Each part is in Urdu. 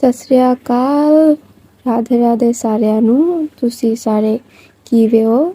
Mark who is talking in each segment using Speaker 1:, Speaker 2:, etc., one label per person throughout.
Speaker 1: ਸਤਿ ਸ੍ਰੀ ਅਕਾਲ, ਰਾਧੇ ਰਾਧੇ ਸਾਰਿਆਂ ਨੂੰ। ਤੁਸੀਂ ਸਾਰੇ ਕਿਵੇਂ ਹੋ?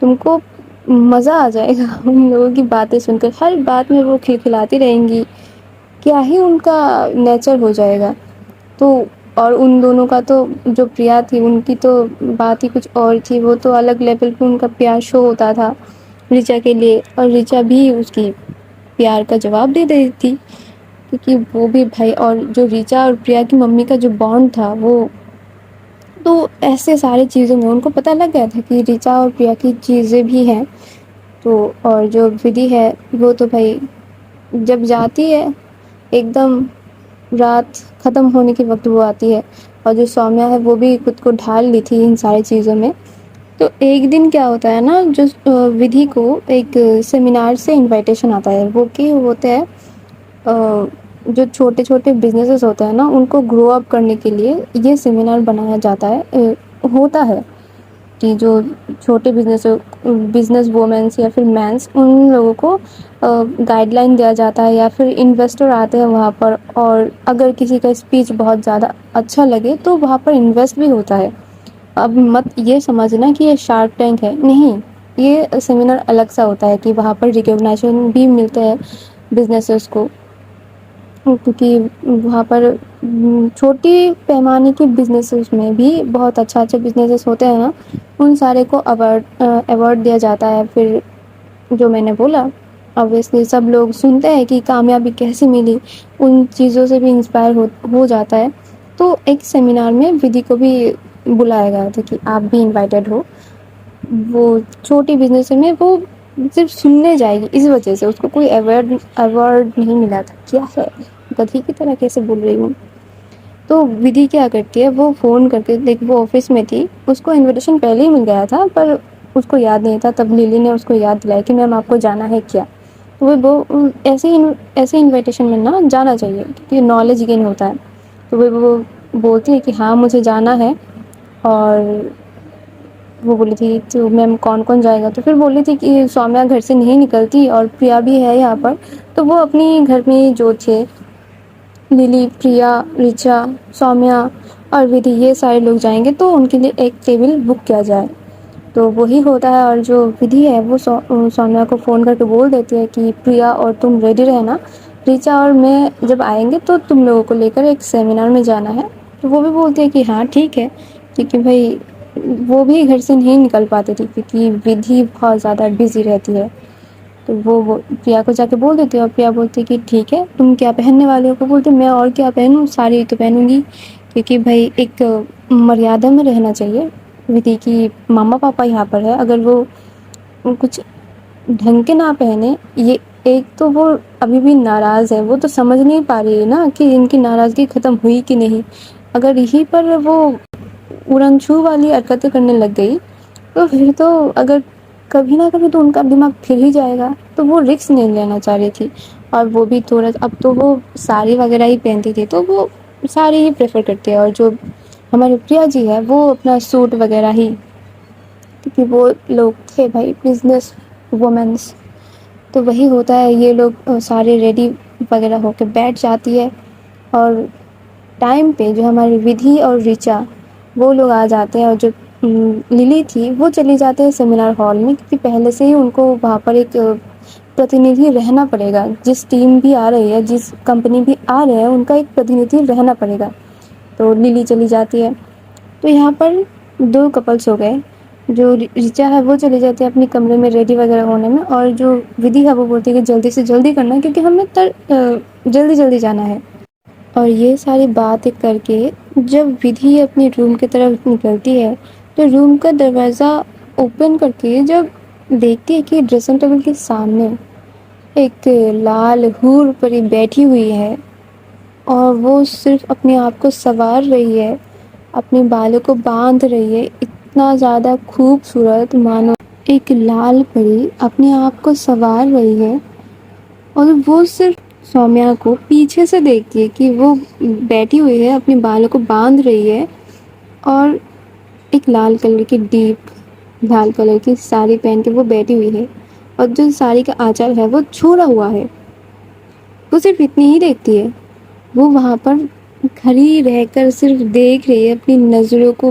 Speaker 1: تم کو مزہ آ جائے گا ان لوگوں کی باتیں سن کر. ہر بات میں وہ کھلکھلاتی رہیں گی. کیا ہی ان کا نیچر ہو جائے گا. تو اور ان دونوں کا تو جو پریا تھی ان کی تو بات ہی کچھ اور تھی. وہ تو الگ لیول پہ ان کا پیار شو ہوتا تھا ریچا کے لیے, اور ریچا بھی اس کی پیار کا جواب دے رہی تھی کیونکہ وہ بھی بھائی. اور جو ریچا اور پریا کی ممی کا جو بانڈ تھا وہ تو ایسے ساری چیزوں میں ان کو پتہ لگ گیا تھا کہ ریچا اور پریا کی چیزیں بھی ہیں. تو اور جو ودھی ہے وہ تو بھائی جب جاتی ہے ایک دم رات ختم ہونے کے وقت وہ آتی ہے. اور جو سومیہ ہے وہ بھی خود کو ڈھال لی تھی ان ساری چیزوں میں. تو ایک دن کیا ہوتا ہے نا, جو ودھی کو ایک سیمینار سے انویٹیشن آتا ہے. وہ کہ ہوتے ہیں جو چھوٹے چھوٹے بزنسز ہوتے ہیں نا ان کو گرو اپ کرنے کے لیے یہ سیمینار بنایا جاتا ہے, ہوتا ہے کہ جو چھوٹے بزنس وومنس یا پھر مینس ان لوگوں کو گائیڈ لائن دیا جاتا ہے, یا پھر انویسٹر آتے ہیں وہاں پر. اور اگر کسی کا اسپیچ بہت زیادہ اچھا لگے تو وہاں پر انویسٹ بھی ہوتا ہے. اب مت یہ سمجھنا کہ یہ شارک ٹینک ہے, نہیں, یہ سیمینار الگ سا ہوتا ہے کہ وہاں پر ریکگنائزیشن بھی ملتے ہیں بزنسز کو. کیونکہ وہاں پر چھوٹی پیمانے کے بزنسز میں بھی بہت اچھا اچھے بزنسز ہوتے ہیں نا, ان سارے کو ایوارڈ دیا جاتا ہے. پھر جو میں نے بولا obviously سب لوگ سنتے ہیں کہ کامیابی کیسے ملی, ان چیزوں سے بھی انسپائر ہو جاتا ہے. تو ایک سیمینار میں ودھی کو بھی بلایا گیا تھا کہ آپ بھی انوائٹیڈ ہو. وہ چھوٹی بزنس میں وہ صرف سننے جائے گی, اس وجہ سے اس کو کوئی ایوارڈ نہیں ملا تھا. کیا ہے گدھی کی طرح کیسے بول رہی ہوں. تو ودھی کیا کرتی ہے, وہ فون کر کے, وہ آفس میں تھی, اس کو انویٹیشن پہلے ہی مل گیا تھا پر اس کو یاد نہیں تھا. تب لیلی نے اس کو یاد دلایا کہ میم آپ کو جانا ہے کیا. تو وہ ایسے انویٹیشن میں نا جانا چاہیے کیونکہ نالج گین ہوتا ہے. تو وہ بولتی ہے کہ ہاں مجھے جانا ہے. اور وہ بولی تھی تو میم کون کون جائے گا, تو پھر بولی تھی کہ سومیہ گھر سے نہیں نکلتی اور پریا بھی ہے یہاں پر. تو وہ اپنی گھر میں جو تھے للی, پریا, ریچا, سومیہ اور ودھی یہ سارے لوگ جائیں گے تو ان کے لیے ایک ٹیبل بک کیا جائے. تو وہی ہوتا ہے. اور جو ودھی ہے وہ سومیہ کو فون کر کے بول دیتی ہے کہ پریا اور تم ریڈی رہنا, ریچا اور میں جب آئیں گے تو تم لوگوں کو لے کر ایک سیمینار میں جانا ہے. تو وہ بھی بولتے ہیں کہ ہاں ٹھیک ہے, کیونکہ بھائی وہ بھی گھر سے نہیں نکل پاتی تھی کیونکہ ودھی بہت زیادہ بزی رہتی ہے. تو وہ پریا کو جا کے بول دیتی ہے, اور پریا بولتی ہے کہ ٹھیک ہے تم کیا پہننے والے ہو. کو بولتے میں اور کیا پہنوں, ساڑی تو پہنوں گی کیونکہ بھائی ایک مریادا میں رہنا چاہیے. ودھی کی ماما پاپا یہاں پر ہے, اگر وہ کچھ ڈھنگ کے نہ پہنے, یہ ایک تو وہ ابھی بھی ناراض ہے, وہ تو سمجھ نہیں پا رہی ہے نا کہ ان کی ناراضگی ختم ہوئی کہ نہیں. اگر یہیں پر وہ اڑن چھو والی حرکتیں کرنے لگ گئی تو پھر تو اگر کبھی نہ کبھی تو ان کا دماغ پھر ہی جائے گا. تو وہ رسک نہیں لینا چاہ رہی تھی. اور وہ بھی تھوڑا, اب تو وہ ساڑی وغیرہ ہی پہنتی تھی تو وہ ساڑی ہی پریفر کرتی ہے. اور جو ہماری پریا جی ہے وہ اپنا سوٹ وغیرہ ہی, کیونکہ وہ لوگ تھے بھائی بزنس وومنس. تو وہی ہوتا ہے, یہ لوگ سارے ریڈی وغیرہ ہو کے بیٹھ جاتی ہے. اور ٹائم پہ جو ہماری ودھی اور ریچا وہ لوگ آ جاتے ہیں, اور جو للی تھی وہ چلی جاتے ہیں سیمینار ہال میں, کیونکہ پہلے سے ہی ان کو وہاں پر ایک پرتیندھی رہنا پڑے گا. جس ٹیم بھی آ رہی ہے, جس کمپنی بھی آ رہے ہیں, ان کا ایک پرتیندھی رہنا پڑے گا. تو للی چلی جاتی ہے. تو یہاں پر دو کپلس ہو گئے. جو ریچا ہے وہ چلی جاتی ہے اپنے کمرے میں ریڈی وغیرہ ہونے میں, اور جو ودھی ہے وہ بولتی ہے کہ جلدی سے جلدی کرنا ہے کیونکہ ہمیں جلدی جلدی جانا ہے. اور یہ ساری باتیں کر کے جب ودھی اپنے روم کی طرف نکلتی ہے تو روم کا دروازہ اوپن کر کے جب دیکھتی ہے کہ ڈریسنگ ٹیبل کے سامنے ایک لال حور پری بیٹھی ہوئی ہے, اور وہ صرف اپنے آپ کو سنوار رہی ہے, اپنے بالوں کو باندھ رہی ہے. اتنا زیادہ خوبصورت, مانو ایک لال پری اپنے آپ کو سنوار رہی ہے. اور وہ صرف سومیہ کو پیچھے سے دیکھتی ہے کہ وہ بیٹھی ہوئی ہے, اپنے بالوں کو باندھ رہی ہے, اور ایک لال کلر کی ڈیپ لال کلر کی ساڑی پہن کے وہ بیٹھی ہوئی ہے, اور جو ساڑی کا آنچل ہے وہ چھوڑا ہوا ہے. وہ صرف اتنی ہی دیکھتی ہے. وہ وہاں پر کھڑی رہ کر صرف دیکھ رہی ہے, اپنی نظروں کو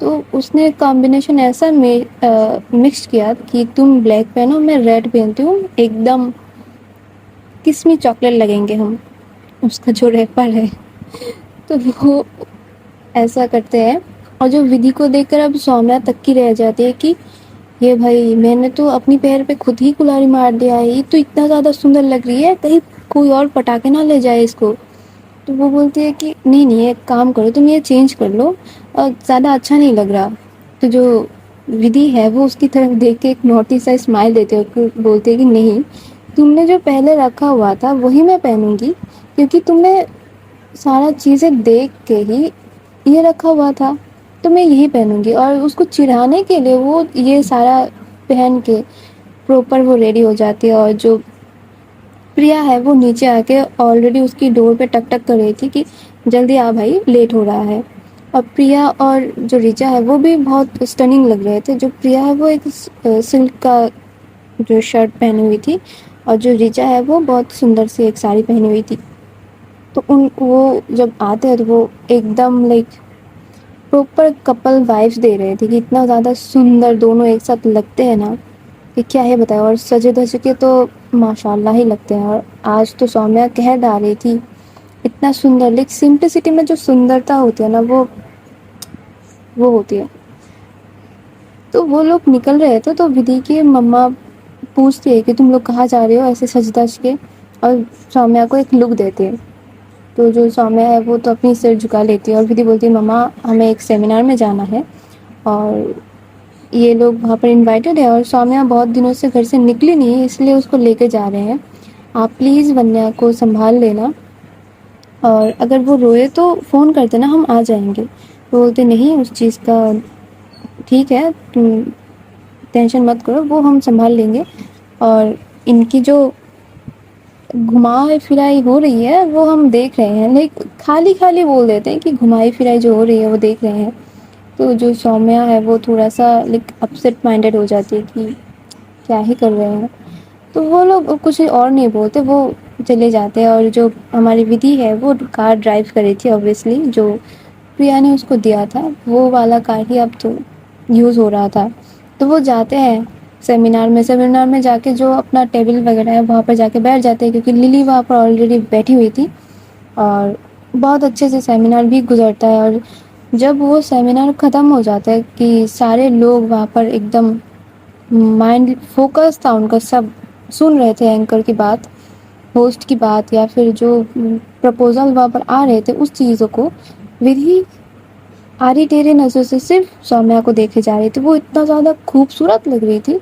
Speaker 1: تو اس نے کمبینیشن ایسا مکس کیا کہ تم بلیک پہنو میں ریڈ پہنتی ہوں، ایک دم قسمی چاکلیٹ لگیں گے ہم، اس کا جو ریپر ہے. تو وہ ایسا کرتے ہیں. اور جو ودھی کو دیکھ کر اب سومیا تک کی رہ جاتی ہے کہ یہ بھائی میں نے تو اپنی پیر پہ خود ہی کلہاڑی مار دیا ہے، یہ تو اتنا زیادہ سندر لگ رہی ہے، کہیں کوئی اور پٹا کے نہ لے جائے اس کو. تو وہ بولتی ہے کہ نہیں ایک کام کرو تم یہ چینج کر لو، اور زیادہ اچھا نہیں لگ رہا. تو جو ودھی ہے وہ اس کی طرف دیکھ کے ایک نوٹی سا اسمائل دیتے ہوئے بولتے ہیں کہ نہیں، تم نے جو پہلے رکھا ہوا تھا وہی میں پہنوں گی، کیونکہ تم نے سارا چیزیں دیکھ کے ہی یہ رکھا ہوا تھا تو میں یہی پہنوں گی. اور اس کو چڑھانے کے لیے وہ یہ سارا پہن کے پراپر وہ ریڈی ہو جاتی ہے. اور جو پریا ہے وہ نیچے آ کے آلریڈی اس کی ڈور پہ ٹک ٹک کر رہی تھی کہ جلدی آ بھائی لیٹ ہو رہا ہے. اور پریا اور جو ریچا ہے وہ بھی بہت اسٹننگ لگ رہے تھے. جو پریا ہے وہ ایک سلک کا جو شرٹ پہنی ہوئی تھی، اور جو ریچا ہے وہ بہت سندر سی ایک ساڑی پہنی ہوئی تھی. تو وہ جب آتے ہیں تو وہ ایک دم لائک پراپر کپل وائبس دے رہے تھے کہ اتنا زیادہ سندر دونوں ایک ساتھ لگتے ہیں نا کہ کیا ہے بتایا. اور سجے دھجے کے تو ماشاء اللہ ہی لگتے ہیں. اور آج تو سومیا کہہ ڈال رہی تھی اتنا سندر، لیکن سمپلسٹی میں جو سندرتا ہوتی ہے نا وہ ہوتی ہے. تو وہ لوگ نکل رہے تھے تو ودھی کی مما پوچھتی ہے کہ تم لوگ کہاں جا رہے ہو ایسے سج دھج کے، اور سومیا کو ایک لک دیتے ہیں. تو جو سومیا ہے وہ تو اپنی سر جھکا لیتی ہے، اور ودھی بولتی ہے مما ہمیں ایک سیمینار میں جانا ہے اور یہ لوگ وہاں پر انوائٹیڈ ہے، اور سومیا بہت دنوں سے گھر سے نکلی نہیں اس لیے اس کو لے کے جا رہے ہیں. آپ پلیز ونیا کو سنبھال لینا، اور اگر وہ روئے تو فون کر دینا، ہم آ جائیں گے. وہ بولتے نہیں اس چیز کا ٹھیک ہے تم ٹینشن مت کرو، وہ ہم سنبھال لیں گے. اور ان کی جو گھمائی پھرائی ہو رہی ہے وہ ہم دیکھ رہے ہیں، لیکن خالی خالی بول دیتے ہیں کہ گھمائی پھرائی جو ہو رہی ہے وہ دیکھ رہے ہیں. تو جو سومیا ہے وہ تھوڑا سا لائک اپسیٹ مائنڈیڈ ہو جاتی ہے کہ کیا ہی کر رہے ہیں. تو وہ لوگ کچھ اور نہیں بولتے، وہ چلے جاتے ہیں. اور جو ہماری ودھی ہے وہ کار ڈرائیو کر رہی تھی اوبویسلی، جو پریا نے اس کو دیا تھا وہ والا کار ہی اب تو یوز ہو رہا تھا. تو وہ جاتے ہیں سیمینار میں جا کے جو اپنا ٹیبل وغیرہ ہے وہاں پر جا کے بیٹھ جاتے ہیں، کیونکہ للی وہاں پر آلریڈی بیٹھی ہوئی تھی. اور بہت اچھے سے سیمینار بھی گزرتا ہے. اور جب وہ سیمینار ختم ہو جاتا ہے کہ سارے لوگ وہاں پر ایک دم مائنڈ فوکس تھا ان کا، سب سن رہے تھے اینکر کی بات، ہوسٹ کی بات، یا پھر جو پرپوزل وہاں پر آ رہے تھے اس چیزوں کو ودھی آری ٹیرے نظر سے صرف سومیا کو دیکھے جا رہی تھی. وہ اتنا زیادہ خوبصورت لگ رہی تھی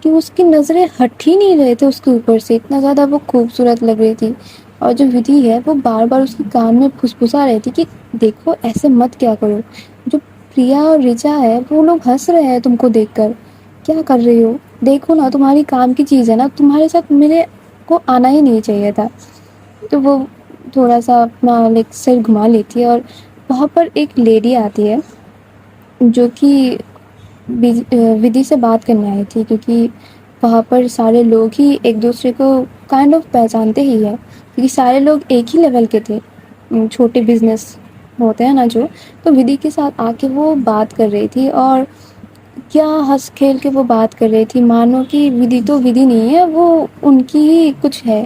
Speaker 1: کہ اس کی نظریں ہٹ ہی نہیں رہے تھے اس کے اوپر سے، اتنا زیادہ وہ خوبصورت لگ رہی تھی. اور جو ودھی ہے وہ بار بار اس کی کان میں پھسپھسا رہی تھی کہ دیکھو ایسے مت کیا کرو. جو پریا اور ریچا ہے وہ لوگ ہنس رہے ہیں تم کو دیکھ کر، کیا کر رہی ہو، دیکھو نا تمہاری کام کی چیز ہے نا، تمہارے ساتھ میرے کو آنا ہی نہیں چاہیے تھا. تو وہ تھوڑا سا اپنا سر گھما لیتی ہے. اور وہاں پر ایک لیڈی آتی ہے جو کہ ودھی سے بات کرنے آئی تھی، کیونکہ وہاں پر سارے لوگ ہی ایک دوسرے کو کائنڈ آف پہچانتے ہی ہے، کیونکہ سارے لوگ ایک ہی لیول کے تھے، چھوٹے بزنس ہوتے ہیں نا جو. تو ودھی کے ساتھ آ کے وہ بات کر رہی تھی، اور کیا ہنس کھیل کے وہ بات کر رہی تھی، مانو کہ ودھی تو ودھی نہیں ہے، وہ ان کی ہی کچھ ہے.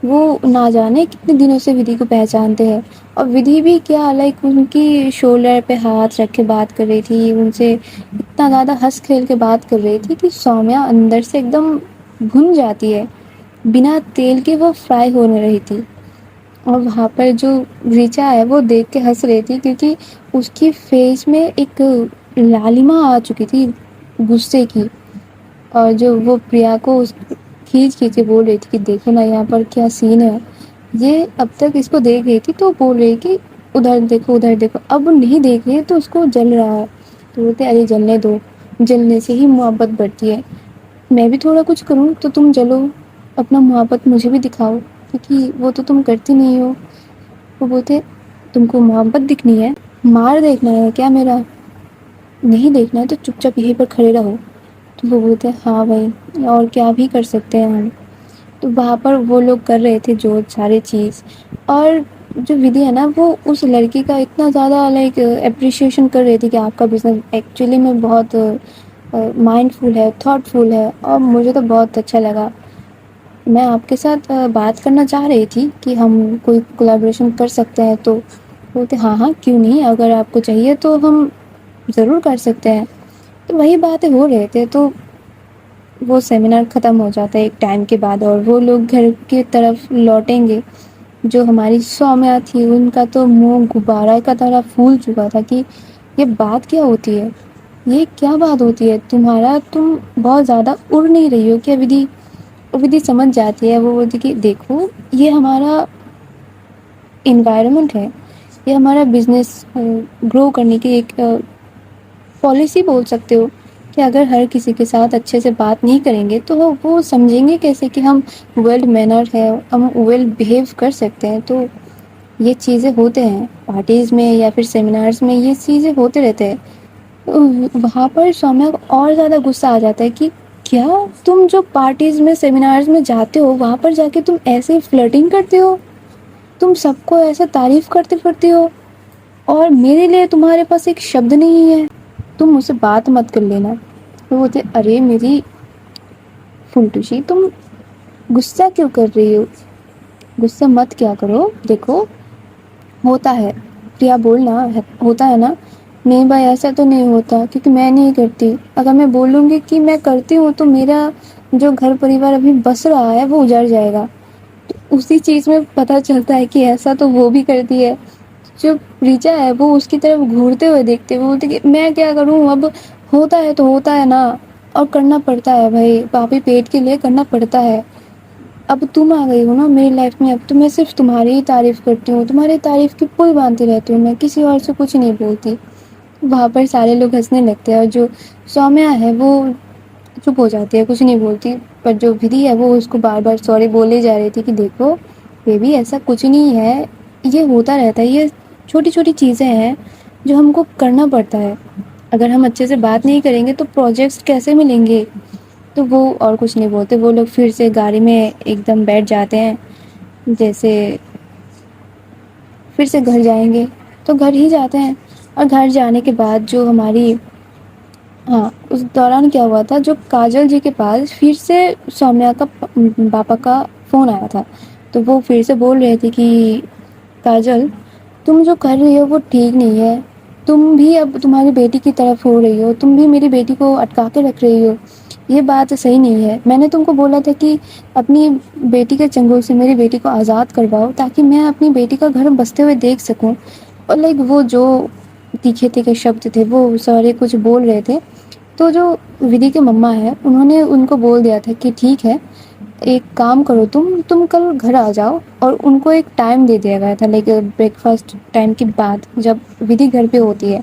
Speaker 1: وہ نہ جانے کتنے دنوں سے ودھی کو پہچانتے ہیں. اور ودھی بھی کیا لائک ان کی شولڈر پہ ہاتھ رکھ کے بات کر رہی تھی، ان سے اتنا زیادہ ہنس کھیل کے بات کر رہی تھی کہ سومیا اندر سے ایک دم بھن جاتی ہے، بنا تیل کے وہ فرائی ہونے رہی تھی. اور وہاں پر جو ریچا ہے وہ دیکھ کے ہنس رہی تھی، کیونکہ اس کی فیس میں ایک لالما آ چکی تھی غصے کی. اور جو وہ پریا کو کھینچ کھینچ کے بول رہی تھی کہ دیکھو نا یہاں پر کیا سین ہے، یہ اب تک اس کو دیکھ رہی تھی تو بول رہی کہ ادھر دیکھو ادھر دیکھو، اب وہ نہیں دیکھ رہی ہے تو اس کو جل رہا ہے. تو بولتے ارے جلنے دو، جلنے سے ہی محبت بڑھتی ہے، میں بھی تھوڑا کچھ کروں تو تم جلو، اپنا محبت مجھے بھی دکھاؤ، کیونکہ وہ تو تم کرتی نہیں ہو. وہ بولتے تم کو محبت دکھنی ہے، مار دیکھنا ہے کیا میرا، نہیں دیکھنا ہے تو چپ چاپ یہیں پر کھڑے رہو. تو وہ بولتے ہاں بھائی اور کیا بھی کر سکتے ہیں ہم. تو وہاں پر وہ لوگ کر رہے تھے جو ساری چیز. اور جو ودھی ہے نا وہ اس لڑکی کا اتنا زیادہ لائک اپریشیشن کر رہی تھی کہ آپ کا بزنس ایکچولی میں بہت مائنڈ فل ہے، تھاٹ فل ہے، اور مجھے تو بہت اچھا لگا. میں آپ کے ساتھ بات کرنا چاہ رہی تھی کہ ہم کوئی کولیبریشن کر سکتے ہیں. تو بولتے ہاں ہاں کیوں نہیں، اگر آپ کو چاہیے تو ہم ضرور کر سکتے ہیں. تو وہی باتیں ہو رہے تھے، تو وہ سیمینار ختم ہو جاتا ہے ایک ٹائم کے بعد، اور وہ لوگ گھر کی طرف لوٹیں گے. جو ہماری سومیا تھی ان کا تو منہ غبارہ کا طرح پھول چکا تھا کہ یہ بات کیا ہوتی ہے، یہ کیا بات ہوتی ہے تمہارا، تم بہت زیادہ اڑ نہیں رہی ہو کیا ودھی. ودھی سمجھ جاتی ہے، وہ بولتی کہ دیکھو یہ ہمارا انوائرمنٹ ہے، یہ ہمارا بزنس گرو کرنے کی ایک پالیسی بول سکتے ہو، کہ اگر ہر کسی کے ساتھ اچھے سے بات نہیں کریں گے تو وہ سمجھیں گے کیسے کہ ہم ویل مینر ہے، ہم ویل بیہیو کر سکتے ہیں. تو یہ چیزیں ہوتے ہیں پارٹیز میں یا پھر سیمینارز میں، یہ چیزیں ہوتے رہتے ہیں. وہاں پر سومیا کو اور زیادہ غصہ آ جاتا ہے کہ کیا تم جو پارٹیز میں سیمینارز میں جاتے ہو وہاں پر جا کے تم ایسے فلرٹنگ کرتے ہو، تم سب کو ایسے تعریف کرتے پھرتے ہو، اور میرے لیے تمہارے پاس ایک شبد نہیں ہے، تم مجھ سے بات مت کر لینا. وہ بولتے ارے میری فلٹوشی تم غصہ کیوں کر رہی ہو، غصہ مت کیا کرو. دیکھو ہوتا ہے پریا بولنا ہوتا ہے نا. نہیں بھائی ایسا تو نہیں ہوتا، کیونکہ میں نہیں کرتی. اگر میں بولوں گی کہ میں کرتی ہوں تو میرا جو گھر پریوار ابھی بس رہا ہے وہ اجڑ جائے گا. تو اسی چیز میں پتہ چلتا ہے کہ ایسا تو وہ بھی کرتی ہے. جو ریچا ہے وہ اس کی طرف گھورتے ہوئے دیکھتے ہوئے بولتے کہ میں کیا کروں، اب ہوتا ہے تو ہوتا ہے نا، اور کرنا پڑتا ہے بھائی، پاپی پیٹ کے لیے کرنا پڑتا ہے. اب تم آ گئی ہو نا میری لائف میں، اب تو میں صرف تمہاری ہی تعریف کرتی ہوں، تمہاری تعریف کی پل باندھتی رہتی ہوں، میں کسی اور سے کچھ نہیں بولتی. وہاں پر سارے لوگ ہنسنے لگتے ہیں، اور جو سومیا ہے وہ چپ ہو جاتی ہے، کچھ نہیں بولتی. پر جو ودھی ہے وہ اس کو بار بار سوری بولے جا رہی تھی کہ دیکھو بیبی ایسا کچھ نہیں ہے، یہ ہوتا رہتا ہے، یہ چھوٹی چھوٹی چیزیں ہیں جو ہم کو کرنا پڑتا ہے. اگر ہم اچھے سے بات نہیں کریں گے تو پروجیکٹس کیسے ملیں گے. تو وہ اور کچھ نہیں بولتے، وہ لوگ پھر سے گاڑی میں ایک دم بیٹھ جاتے ہیں، جیسے پھر سے گھر جائیں گے. تو گھر ہی جاتے ہیں، اور گھر جانے کے بعد جو ہماری ہاں اس دوران کیا ہوا تھا، جو کاجل جی کے پاس پھر سے سومیا کا پاپا کا فون آیا تھا. تو وہ پھر سے بول رہے تھے کہ کاجل تم جو کر رہی ہو وہ ٹھیک نہیں ہے، تم بھی اب تمہاری بیٹی کی طرف ہو رہی ہو، تم بھی میری بیٹی کو اٹکا کے رکھ رہی ہو، یہ بات صحیح نہیں ہے. میں نے تم کو بولا تھا کہ اپنی بیٹی کے چنگل سے میری بیٹی کو آزاد کرواؤ، تاکہ میں اپنی بیٹی کا گھر بستے ہوئے دیکھ سکوں. اور لائک وہ جو تیکھے تیکھے شبد تھے وہ سارے کچھ بول رہے تھے. تو جو ودھی کے مما ہے انہوں نے ان کو بول دیا تھا کہ ٹھیک ہے ایک کام کرو، تم کل گھر آ جاؤ. اور ان کو ایک ٹائم دے دیا گیا تھا لائک بریک فاسٹ ٹائم کے بعد، جب ودھی گھر پہ ہوتی ہے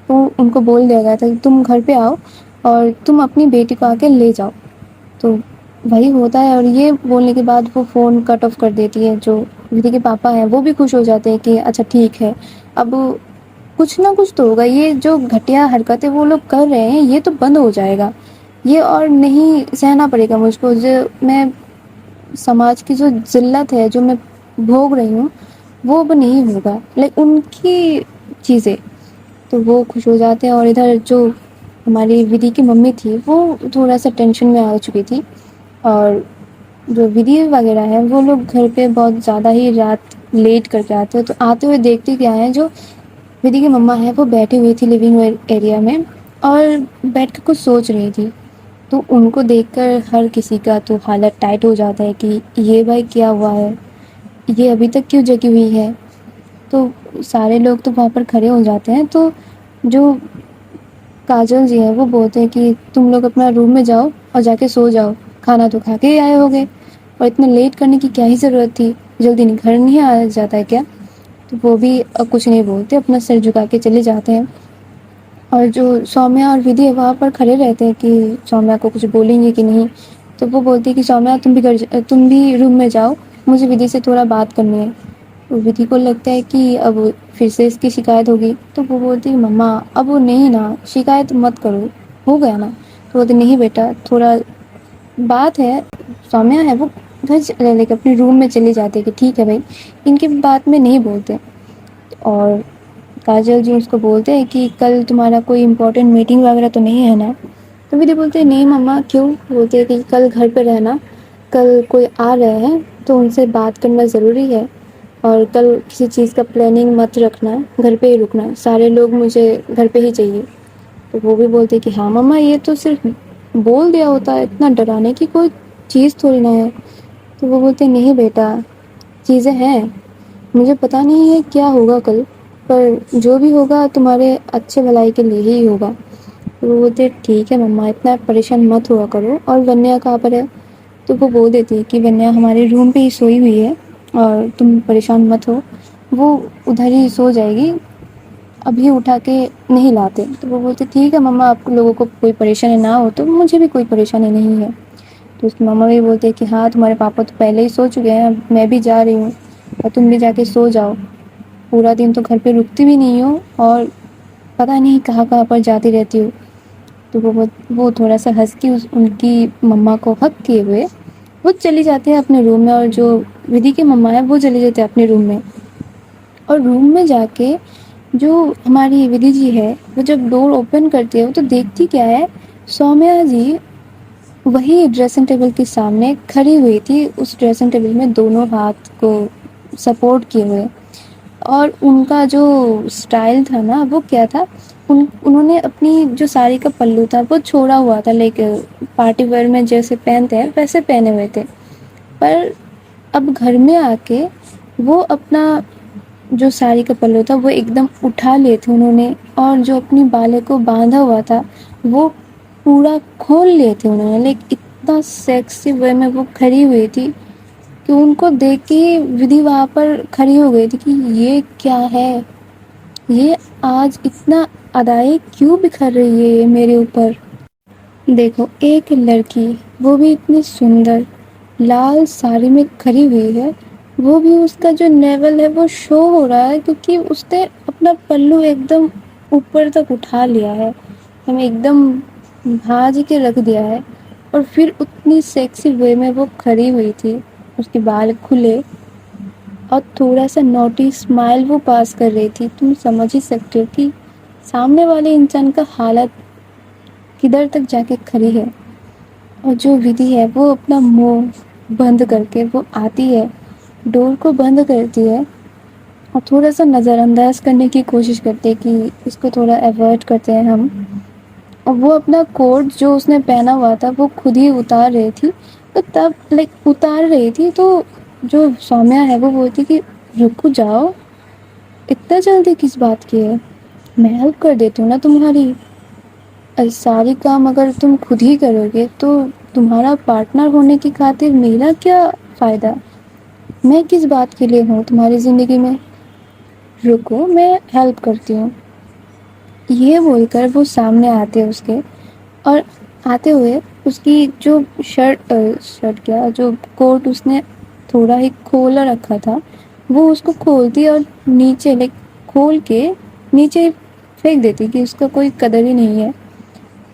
Speaker 1: تو ان کو بول دیا گیا تھا کہ تم گھر پہ آؤ اور تم اپنی بیٹی کو آ کے لے جاؤ. تو وہی ہوتا ہے، اور یہ بولنے کے بعد وہ فون کٹ آف کر دیتی ہے. جو ودھی کے پاپا ہیں وہ بھی خوش ہو جاتے ہیں کہ اچھا ٹھیک ہے، اب کچھ نہ کچھ تو ہوگا، یہ جو گھٹیا حرکتیں وہ لوگ کر رہے ہیں یہ تو بند ہو جائے گا، یہ اور نہیں سہنا پڑے گا مجھ کو. جو میں سماج کی جو ذلت ہے جو میں بھوگ رہی ہوں وہ اب نہیں ہوگا، لائک ان کی چیزیں. تو وہ خوش ہو جاتے ہیں. اور ادھر جو ہماری ودھی کی ممی تھی وہ تھوڑا سا ٹینشن میں آ چکی تھی، اور جو ودھی وغیرہ ہے وہ لوگ گھر پہ بہت زیادہ ہی رات لیٹ کر کے آتے ہیں. تو آتے ہوئے دیکھتے کیا ہے، جو ودھی کی مما ہے وہ بیٹھی ہوئی تھی لیونگ ایریا میں اور بیٹھ کے کچھ سوچ رہی تھی. تو ان کو دیکھ کر ہر کسی کا تو حالت ٹائٹ ہو جاتا ہے کہ یہ بھائی کیا ہوا ہے، یہ ابھی تک کیوں جگی ہوئی ہے. تو سارے لوگ تو وہاں پر کھڑے ہو جاتے ہیں. تو جو کاجل جی ہے وہ بولتے ہیں کہ تم لوگ اپنا روم میں جاؤ اور جا کے سو جاؤ، کھانا تو کھا کے ہی آئے ہوگے، اور اتنا لیٹ کرنے کی کیا ہی ضرورت تھی، جلدی گھر نہیں آیا جاتا ہے کیا. تو وہ بھی اب کچھ نہیں بولتے، اپنا سر جھکا کے چلے جاتے ہیں. اور جو سومیا اور ودھی وہاں پر کھڑے رہتے ہیں کہ سومیا کو کچھ بولیں گے کہ نہیں. تو وہ بولتی ہے کہ سومیا تم بھی روم میں جاؤ، مجھے ودھی سے تھوڑا بات کرنی ہے. ودھی کو لگتا ہے کہ اب پھر سے اس کی شکایت ہوگی. تو وہ بولتی ہے مما اب وہ نہیں نا، شکایت مت کرو، ہو گیا نا. تو بولتی نہیں بیٹا، تھوڑا بات ہے، سومیا ہے وہ گھر لے کے اپنے روم میں چلی جاتی ہے کہ ٹھیک ہے بھائی ان کی بات میں نہیں بولتے. اور کاجل جی اس کو بولتے ہیں کہ کل تمہارا کوئی امپورٹنٹ میٹنگ وغیرہ تو نہیں ہے نا. تو ودی بولتے ہیں نہیں مما کیوں. بولتے ہیں کہ کل گھر پہ رہنا, کل کوئی آ رہے ہیں تو ان سے بات کرنا ضروری ہے, اور کل کسی چیز کا پلاننگ مت رکھنا, گھر پہ ہی رکنا, سارے لوگ مجھے گھر پہ ہی چاہیے. تو وہ بھی بولتے کہ ہاں مما یہ تو صرف بول دیا ہوتا ہے, اتنا ڈرانے کی کوئی چیز تھوڑی نہ ہے. تو وہ بولتے نہیں بیٹا چیزیں ہیں, مجھے پتا نہیں ہے کیا ہوگا کل, پر جو بھی ہوگا تمہارے اچھے بھلائی کے لیے ہی ہوگا. تو وہ بولتے ٹھیک ہے مما اتنا پریشان مت ہوا کرو. اور ونیا کہاں پر ہے؟ تو وہ بول دیتی ہے کہ ونیا ہمارے روم پہ ہی سوئی ہوئی ہے اور تم پریشان مت ہو, وہ ادھر ہی سو جائے گی, ابھی اٹھا کے نہیں لاتے. تو وہ بولتے ٹھیک ہے مما آپ لوگوں کو کوئی پریشانی نہ ہو تو مجھے بھی کوئی پریشانی نہیں ہے. تو اس کی مما بھی بولتے کہ ہاں تمہارے پاپا تو پہلے ہی سو چکے ہیں, میں بھی جا رہی ہوں اور تم بھی جا کے سو جاؤ, پورا دن تو گھر پہ رکتی بھی نہیں ہو اور پتہ نہیں کہاں کہاں پر جاتی رہتی ہو. تو وہ تھوڑا سا ہنس کے ان کی مما کو حق کیے ہوئے وہ چلی جاتی ہے اپنے روم میں, اور جو ودی کی مما ہے وہ چلی جاتی ہے اپنے روم میں. اور روم میں جا کے جو ہماری ودی جی ہے وہ جب ڈور اوپن کرتی ہے وہ تو دیکھتی کیا ہے, سومیہ جی وہی ڈریسنگ ٹیبل کے سامنے کھڑی ہوئی تھی, اس ڈریسنگ ٹیبل میں دونوں ہاتھ کو سپورٹ کیے ہوئے. اور ان کا جو اسٹائل تھا نا وہ کیا تھا, انہوں نے اپنی جو ساڑی کا پلو تھا وہ چھوڑا ہوا تھا, لائک پارٹی ویئر میں جیسے پہنتے ہیں ویسے پہنے ہوئے تھے. پر اب گھر میں آ کے وہ اپنا جو ساڑی کا پلو تھا وہ ایک دم اٹھا لیے تھے انہوں نے, اور جو اپنی بالوں کو باندھا ہوا تھا وہ پورا کھول لیے تھے انہوں نے. لیک اتنا سیکسی وے میں وہ کھڑی ہوئی تھی کہ ان کو دیکھ کے ودی وہاں پر کھڑی ہو گئی تھی کہ یہ کیا ہے, یہ آج اتنا ادائی کیوں بکھر رہی ہے یہ میرے اوپر. دیکھو ایک لڑکی وہ بھی اتنی سندر لال ساڑی میں کھڑی ہوئی ہے, وہ بھی اس کا جو نیول ہے وہ شو ہو رہا ہے کیونکہ اس نے اپنا پلو ایک دم اوپر تک اٹھا لیا ہے, ہمیں ایک دم بھاج کے رکھ دیا ہے. اور پھر اتنی سیکسی وے میں وہ کھڑی ہوئی تھی, اس کے بال کھلے اور تھوڑا سا نوٹی اسمائل وہ پاس کر رہی تھی. تم سمجھ ہی سکتے ہو کہ سامنے والے انسان کا حالت کدھر تک جا کے کھڑی ہے. اور جو ودی ہے وہ اپنا منہ بند کر کے وہ آتی ہے, ڈور کو بند کرتی ہے اور تھوڑا سا نظر انداز کرنے کی کوشش کرتے کہ اس کو تھوڑا اوائڈ کرتے ہیں ہم. اور وہ اپنا کوٹ جو اس نے پہنا ہوا تھا وہ خود ہی اتار رہی تھی, تو تب لائک اتار رہی تھی تو جو سومیہ ہے وہ بولتی کہ رکو جاؤ, اتنا جلدی کس بات کی ہے, میں ہیلپ کر دیتی ہوں نا تمہاری. ساری کام اگر تم خود ہی کرو گے تو تمہارا پارٹنر ہونے کی خاطر میرا کیا فائدہ, میں کس بات کے لیے ہوں تمہاری زندگی میں, رکو میں ہیلپ کرتی ہوں. یہ بول کر وہ سامنے آتے اس کے, اور آتے ہوئے اس کی جو شرٹ کیا جو کوٹ اس نے تھوڑا ہی کھولا رکھا تھا وہ اس کو کھولتی اور نیچے لائک کھول کے نیچے پھینک دیتی کہ اس کا کوئی قدر ہی نہیں ہے.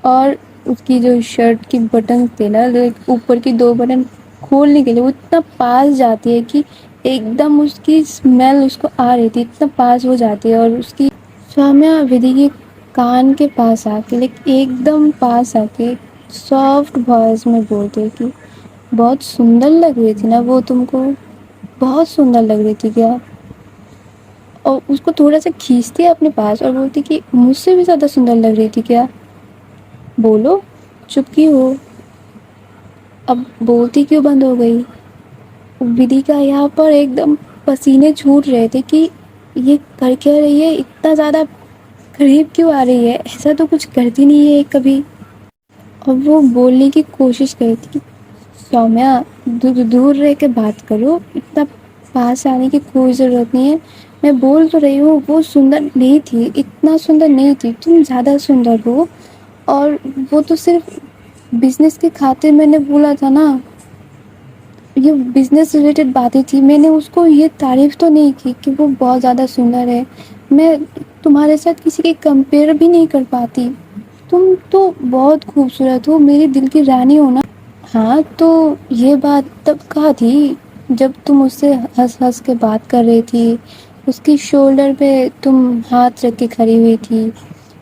Speaker 1: اور اس کی جو شرٹ کی بٹن تھے نا, اوپر کی 2 بٹن کھولنے کے لیے وہ اتنا پاس جاتی ہے کہ ایک دم اس کی اسمیل اس کو آ رہی تھی, اتنا پاس ہو جاتی ہے. اور اس کی سومیہ ودی کے کان کے پاس آ کے ایک دم پاس آ کے سافٹ وائس میں بولتے کہ بہت سندر لگ رہی تھی نا وہ تم کو, بہت سندر لگ رہی تھی کیا. اور اس کو تھوڑا سا کھینچتی ہے اپنے پاس اور بولتی کہ مجھ سے بھی زیادہ سندر لگ رہی تھی کیا, بولو چپ کیوں ہو, اب بولتی کیوں بند ہو گئی. ودی کا یہاں پر ایک دم پسینے چھوٹ رہے تھے کہ یہ کر کیا رہی ہے, اتنا زیادہ قریب کیوں آ رہی ہے, ایسا تو کچھ کرتی نہیں ہے کبھی. اور وہ بولنے کی کوشش کری تھی کہ سومیہ دور رہ کے بات کرو, اتنا پاس آنے کی کوئی ضرورت نہیں ہے, میں بول تو رہی ہوں وہ سندر نہیں تھی, اتنا سندر نہیں تھی, تم زیادہ سندر ہو. اور وہ تو صرف بزنس کی خاطر میں نے بولا تھا نا, یہ بزنس ریلیٹڈ باتیں تھی, میں نے اس کو یہ تعریف تو نہیں کی کہ وہ بہت زیادہ سندر ہے. میں تمہارے ساتھ کسی کی کمپیئر بھی نہیں کر پاتی, تم تو بہت خوبصورت ہو, میرے دل کی رانی ہو نا. ہاں تو یہ بات تب کہا تھی جب تم اس سے ہنس ہنس کے بات کر رہی تھی، اس کی شولڈر پہ تم ہاتھ رکھ کے کھڑی ہوئی تھی،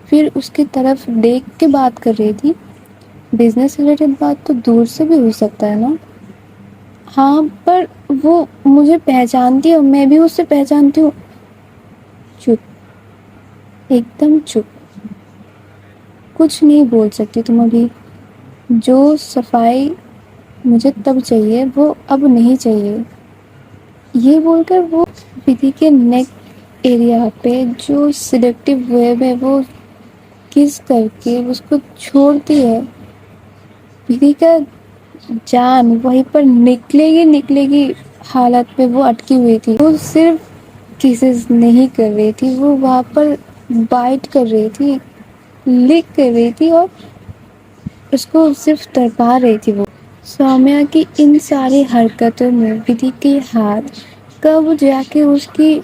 Speaker 1: پھر اس کی طرف دیکھ کے بات کر رہی تھی. بزنس ریلیٹڈ بات تو دور سے بھی ہو سکتا ہے نا. ہاں پر وہ مجھے پہچانتی ہے اور میں بھی اس سے پہچانتی ہوں. چپ، ایک دم چپ، کچھ نہیں بول سکتی تم ابھی. جو صفائی مجھے تب چاہیے وہ اب نہیں چاہیے. یہ بول کر وہ ودھی کے نیک ایریا پہ جو سلیکٹو ویب ہے وہ کس کر کے اس کو چھوڑتی ہے. ودھی کا جان وہیں پر نکلے گی حالت پہ وہ اٹکی ہوئی تھی. وہ صرف کسز نہیں کر رہی تھی، وہ وہاں پر بائٹ کر رہی تھی، لک کر رہی تھی اور اس کو صرف تڑپا رہی تھی. وہ سومیہ کی ان ساری حرکتوں میں ودھی کے ہاتھ کب جا کے اس کی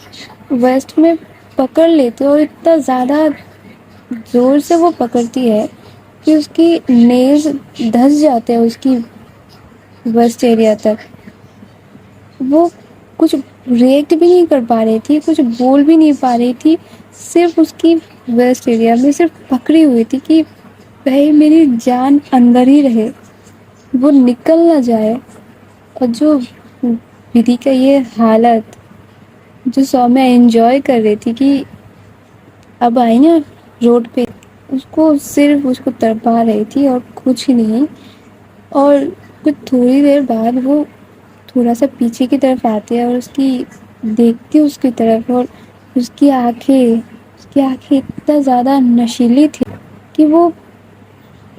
Speaker 1: ویسٹ میں پکڑ لیتے اور اتنا زیادہ زور سے وہ پکڑتی ہے کہ اس کی نیلز دھس جاتے ہیں اس کی ویسٹ ایریا تک. وہ کچھ ریئیکٹ بھی نہیں کر پا رہی تھی، کچھ بول بھی نہیں پا رہی تھی، صرف اس کی ویسٹ ایریا میں صرف پکڑی ہوئی تھی کہ بھائی میری جان اندر ہی رہے، وہ نکل نہ جائے. اور جو ودھی کا یہ حالت جو سومیہ انجوائے کر رہی تھی کہ اب آئی نا روڈ پہ، اس کو صرف اس کو تڑپا رہی تھی اور کچھ نہیں. اور کچھ تھوڑی دیر بعد وہ تھوڑا سا پیچھے کی طرف آتے ہیں اور اس کی دیکھتی اس کی طرف، اور اس کی آنکھیں اتنا زیادہ نشیلی تھی کہ وہ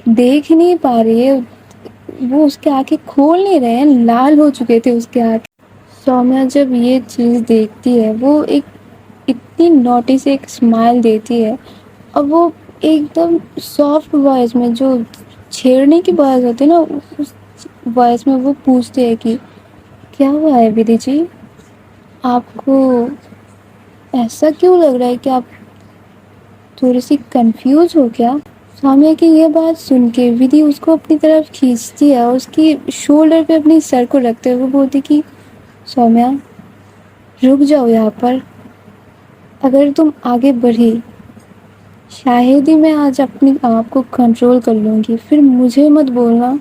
Speaker 1: دیکھ نہیں پا رہی ہے. وہ اس کے آنکھیں کھول نہیں رہے ہیں، لال ہو چکے تھے اس کے آنکھیں. سومیہ جب یہ چیز دیکھتی ہے وہ ایک اتنی نوٹی سے ایک اسمائل دیتی ہے اور وہ ایک دم سافٹ وائس میں جو چھیڑنے کی بات ہوتی ہے نا اس وائس میں وہ پوچھتے ہیں کہ کیا ہوا ہے ودھی جی، آپ کو ایسا کیوں لگ رہا ہے کہ آپ تھوڑی سی کنفیوز ہو کیا. سومیہ کی یہ بات سن کے ودھی اس کو اپنی طرف کھینچتی ہے اور اس کی شولڈر پہ اپنی سر کو رکھتے ہوئے وہ بولتی کہ سومیہ رک جاؤ یہاں پر. اگر تم آگے بڑھی شاید ہی میں آج اپنے آپ کو کنٹرول کر لوں گی، پھر مجھے مت بولنا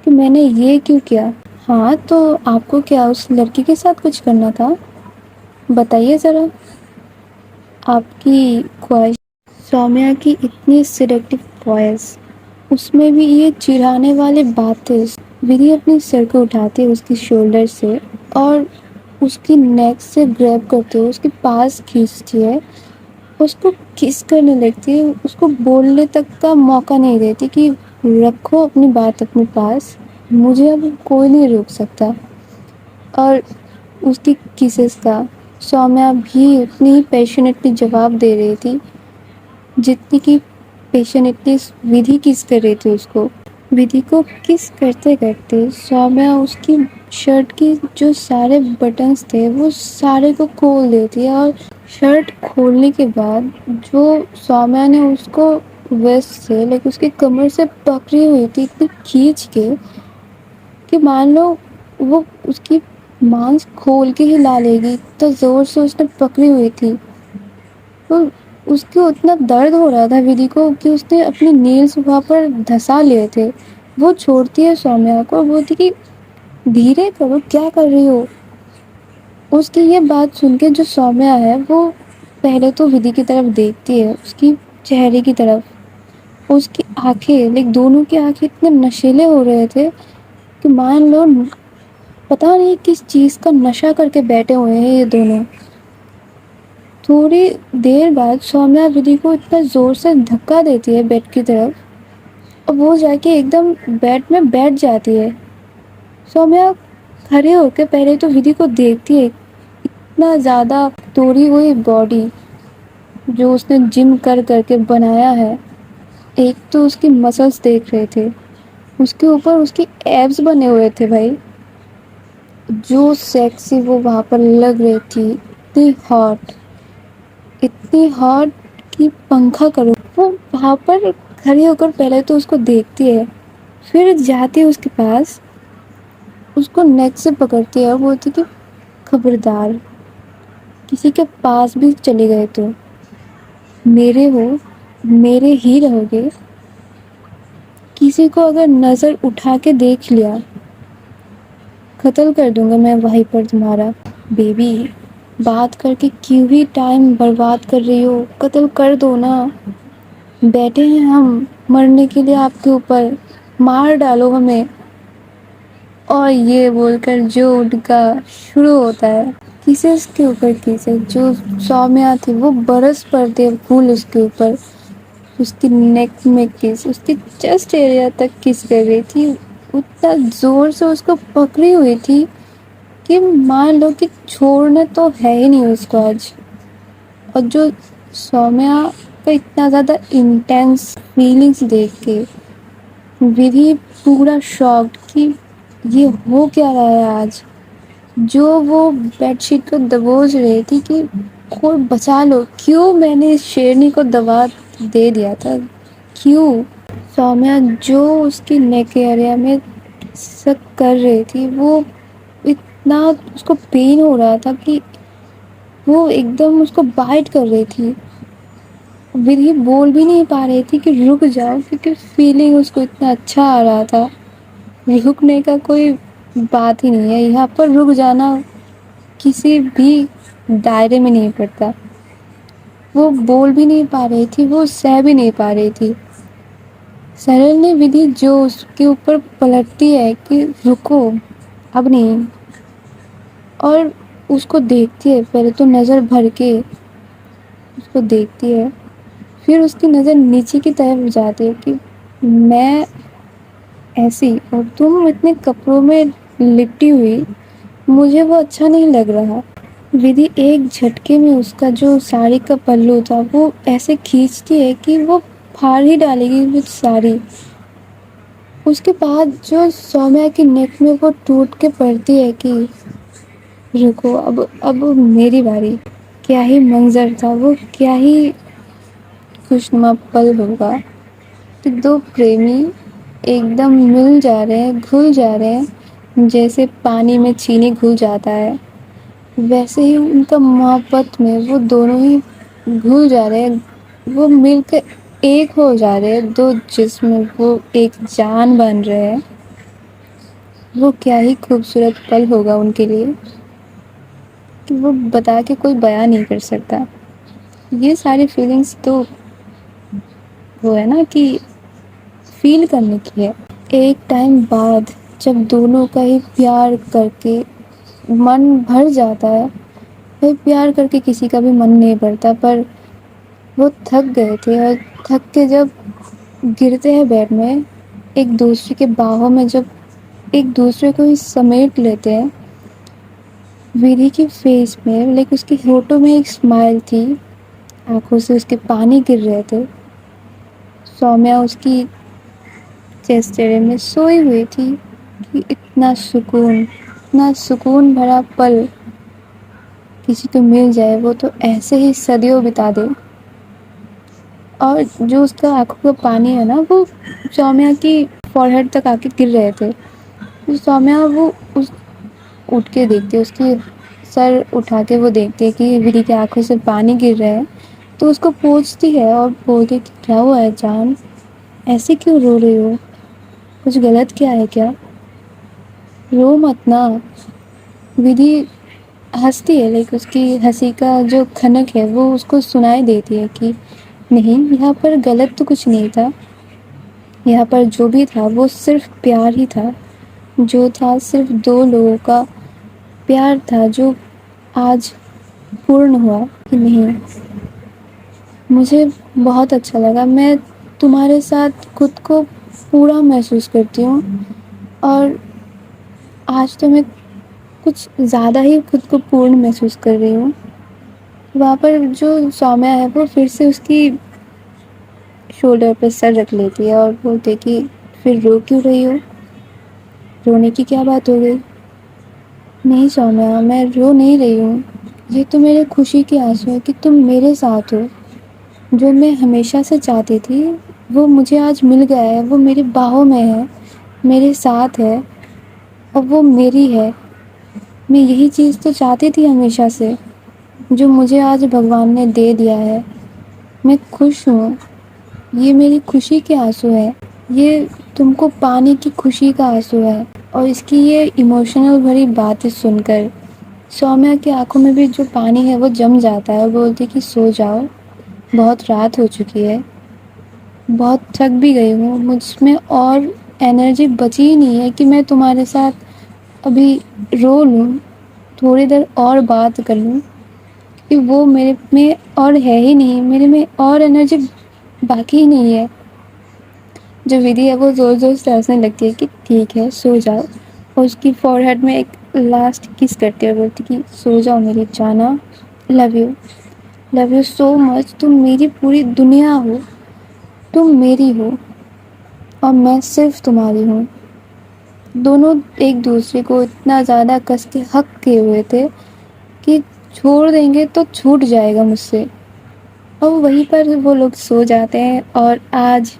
Speaker 1: کہ میں نے یہ کیوں کیا. ہاں تو آپ کو کیا اس لڑکی کے ساتھ کچھ کرنا تھا؟ بتائیے ذرا آپ کی خواہش. سومیہ کی اتنی سلیکٹو وائس، اس میں بھی یہ چڑھانے والے باتیں. ودھی اپنی سر کو اٹھاتی ہے اس کی شولڈر سے اور اس کی نیک سے گریب کرتے ہوئے اس کے پاس کھینچتی ہے، اس کو کس کرنے لگتی ہے. اس کو بولنے تک کا موقع نہیں دیتی کہ رکھو اپنی بات اپنے پاس، مجھے اب کوئی نہیں روک سکتا. اور اس کی کسز کا سومیہ بھی اتنی ہی پیشنیٹلی جواب دے رہی تھی جتنی کی پیشنیٹلی ودھی کس کر رہی تھی اس کو. ودھی کو کس کرتے کرتے سومیہ اس کی شرٹ کی جو سارے بٹنز تھے وہ سارے کو کھول دیتی ہے، اور شرٹ کھولنے کے بعد جو سومیہ نے اس کو ویسٹ سے لیکن اس کی کمر سے پکڑی ہوئی تھی اتنی کھینچ کے کہ مان لو وہ اس کی مانس کھول کے ہی لا لے گی تو زور سے اس نے پکڑی ہوئی تھی. تو اس کو اتنا درد ہو رہا تھا ودھی کو کہ اس نے اپنی نیلز وہاں پر دھسا لیے تھے. وہ چھوڑتی ہے سومیہ کو اور بولتی کہ دھیرے کرو، کیا کر رہی ہو. اس کی یہ بات سن کے جو سومیہ ہے وہ پہلے تو ودھی کی طرف دیکھتی ہے، اس کی چہرے کی طرف. اس کی آنکھیں دونوں کی آنکھیں اتنے نشیلے ہو رہے تھے کہ مان لو پتہ نہیں کس چیز کا نشہ کر کے بیٹھے ہوئے ہیں یہ دونوں. تھوڑی دیر بعد سومیہ ودھی کو اتنا زور سے دھکا دیتی ہے بیڈ کی طرف اور وہ جا کے ایک دم بیڈ میں بیٹھ جاتی ہے. سومیہ کھڑے ہو کے پہلے تو ودھی کو دیکھتی ہے، اتنا زیادہ توڑی ہوئی باڈی جو اس نے جم کر کر کے بنایا ہے. ایک تو اس کی مسلس دیکھ رہے تھے، اس کے اوپر اس کی ایبس بنے ہوئے تھے بھائی، جو سیکسی وہ وہاں پر لگ رہی تھی. اتنی ہاٹ کہ پنکھا کرو. وہ وہاں پر کھڑی ہو کر پہلے تو اس کو دیکھتی ہے، پھر جاتی ہے اس کے پاس، اس کو نیک سے پکڑتی ہے اور بولتی کہ خبردار، کسی کے پاس بھی چلے گئے تو میرے ہو، میرے ہی رہو گے، کسی کو اگر نظر اٹھا کے دیکھ لیا قتل کر دوں گا میں وہیں پر تمہارا۔ بیبی بات کر کے کیوں ہی ٹائم برباد کر رہی ہو، قتل کر دو نا، بیٹھے ہیں ہم مرنے کے لیے آپ کے اوپر، مار ڈالو ہمیں۔ اور یہ بول کر جو ان کا شروع ہوتا ہے کیسز کے اوپر کیسز، جو سومیہ تھی وہ برس پڑتے پھول اس کے اوپر، اس کی نیک میں کس، اس کی چیسٹ ایریا تک کس کر رہی تھی، اتنا زور سے اس کو پکڑی ہوئی تھی کہ مان لو کہ چھوڑنا تو ہے ہی نہیں اس کو آج۔ اور جو سومیہ کا اتنا زیادہ انٹینس فیلنگس دیکھ کے ودھی پورا شاکڈ کہ یہ ہو کیا رہا ہے آج۔ جو وہ بیڈ شیٹ کو دبوچ رہی تھی کہ کوئی بچا لو، کیوں میں نے اس شیرنی کو دبا دے دیا تھا، کیوں؟ سومیہ جو اس کی نیک ایریا میں سک کر رہی تھی، وہ اتنا اس کو پین ہو رہا تھا کہ وہ ایک دم اس کو بائٹ کر رہی تھی۔ ودھی بول بھی نہیں پا رہی تھی کہ رک جاؤ، کیونکہ فیلنگ اس کو اتنا اچھا آ رہا تھا۔ رکنے کا کوئی بات ہی نہیں ہے یہاں پر، رک جانا کسی بھی دائرے میں نہیں پڑتا۔ وہ بول بھی نہیں پا رہی تھی، وہ سہ بھی نہیں پا رہی تھی۔ سرل نے ودھی جو اس کے اوپر پلٹتی ہے کہ رکو اب نہیں، اور اس کو دیکھتی ہے، پہلے تو نظر بھر کے اس کو دیکھتی ہے، پھر اس کی نظر نیچے کی طرف جاتی ہے کہ میں ایسی اور تم اتنے کپڑوں میں لپٹی ہوئی، مجھے وہ اچھا نہیں لگ رہا۔ ودھی ایک جھٹکے میں اس کا جو ساڑی کا پلو تھا وہ ایسے کھینچتی ہے کہ وہ پھاڑ ہی ڈالے گی وہ ساڑی۔ اس کے بعد جو سومیہ کی نیک میں وہ ٹوٹ کے پڑتی ہے کہ رکو اب میری باری۔ کیا ہی منظر تھا وہ، کیا ہی خوشنما پل ہوگا کہ دو پریمی ایک دم مل جا رہے ہیں، گھل جا رہے ہیں، جیسے پانی میں چینی گھل جاتا ہے، ویسے ہی ان کا محبت میں وہ دونوں ہی گھل جا رہے ہیں، وہ مل کے ایک ہو جا رہے ہیں، دو جسم وہ ایک جان بن رہے ہیں۔ وہ کیا ہی خوبصورت پل ہوگا ان کے لیے کہ وہ بتا کے کوئی بیان نہیں کر سکتا۔ یہ ساری فیلنگس تو وہ ہے نا کہ فیل کرنے کی ہے۔ ایک ٹائم بعد جب دونوں کا ہی پیار کر کے من بھر جاتا ہے، وہ پیار کر کے کسی کا بھی من نہیں بھرتا، پر وہ تھک گئے تھے اور تھک کے جب گرتے ہیں بیڈ میں، ایک دوسرے کے باہوں میں جب ایک دوسرے کو ہی سمیٹ لیتے ہیں، ودھی کی فیس میں اس کی ہونٹوں میں ایک اسمائل تھی، آنکھوں سے اس کے پانی گر رہے تھے۔ سومیہ اس کی چیسٹ ایریا میں سوئی ہوئی تھی کہ اتنا سکون بھرا پل کسی کو مل جائے وہ تو ایسے ہی صدیوں بتا دے۔ اور جو اس کا آنکھوں کا پانی ہے نا، وہ سومیہ کی فور ہیڈ تک آ کے گر رہے تھے۔ سومیہ وہ اٹھ کے دیکھتی ہے، اس کی سر اٹھا کے وہ دیکھتی ہے کہ ودھی کی آنکھوں سے پانی گر رہا ہے، تو اس کو پوچھتی ہے اور بولتی کہ کیا ہوا ہے جان، ایسے کیوں رو رہی ہو، کچھ غلط کیا ہے کیا؟ رو مت نا۔ ودھی ہنستی ہے، اس کی ہنسی کا جو کھنک ہے وہ اس کو سنائی دیتی ہے کہ نہیں، یہاں پر غلط تو کچھ نہیں تھا، یہاں پر جو بھی تھا وہ صرف پیار ہی تھا، جو تھا صرف دو لوگوں کا پیار تھا جو آج پورن ہوا۔ کہ نہیں، مجھے بہت اچھا لگا، میں تمہارے ساتھ خود کو پورا محسوس کرتی ہوں، اور آج تو میں کچھ زیادہ ہی خود کو پورن محسوس کر رہی ہوں۔ وہاں پر جو سومیہ ہے وہ پھر سے اس کی شولڈر پہ سر رکھ لیتی ہے اور بولتے کہ پھر رو کیوں رہی ہو، رونے کی کیا بات ہو گئی؟ نہیں سومیہ، میں رو نہیں رہی ہوں، یہ تو میرے خوشی کے آنسو ہے کہ تم میرے ساتھ ہو، جو میں ہمیشہ سے چاہتی تھی وہ مجھے آج مل گیا ہے، وہ میری باہوں میں ہے، میرے ساتھ ہے اور وہ میری ہے. میں یہی چیز تو چاہتی تھی ہمیشہ سے, جو مجھے آج بھگوان نے دے دیا ہے. میں خوش ہوں. یہ میری خوشی کے آنسو ہے. یہ تم کو پانے کی خوشی کا آنسو ہے. اور اس کی یہ ایموشنل بھری باتیں سن کر سومیہ کی آنکھوں میں بھی جو پانی ہے وہ جم جاتا ہے. اور بولتی کہ سو جاؤ, بہت رات ہو چکی ہے, بہت تھک بھی گئی ہوں, مجھ میں اور انرجی بچی ہی نہیں ہے کہ میں تمہارے ساتھ ابھی رو لوں, تھوڑی دیر اور بات کر لوں, کہ وہ میرے میں اور ہے ہی نہیں, میرے میں اور انرجی باقی ہی نہیں ہے. جو ودھی ہے وہ زور زور سے ہنسنے لگتی ہے کہ ٹھیک ہے سو جاؤ, اور اس کی فور ہیڈ میں ایک لاسٹ کس کرتی ہے اور بولتی کہ سو جاؤ میری جانا, love you, love you so مچ. تم میری پوری دنیا ہو, تم میری ہو اور میں صرف تمہاری ہوں. دونوں ایک دوسرے کو اتنا زیادہ کس کے حق کیے ہوئے تھے کہ چھوڑ دیں گے تو چھوٹ جائے گا مجھ سے. اور وہیں پر وہ لوگ سو جاتے ہیں, اور آج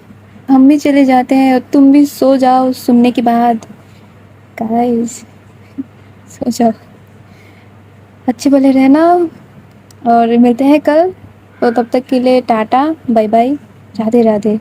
Speaker 1: ہم بھی چلے جاتے ہیں اور تم بھی سو جاؤ سننے کے بعد. گائز سو جاؤ, اچھے بھلے رہنا, اور ملتے ہیں کل. تو تب تک کے لیے ٹاٹا, بائی بائی, رادھے رادھے.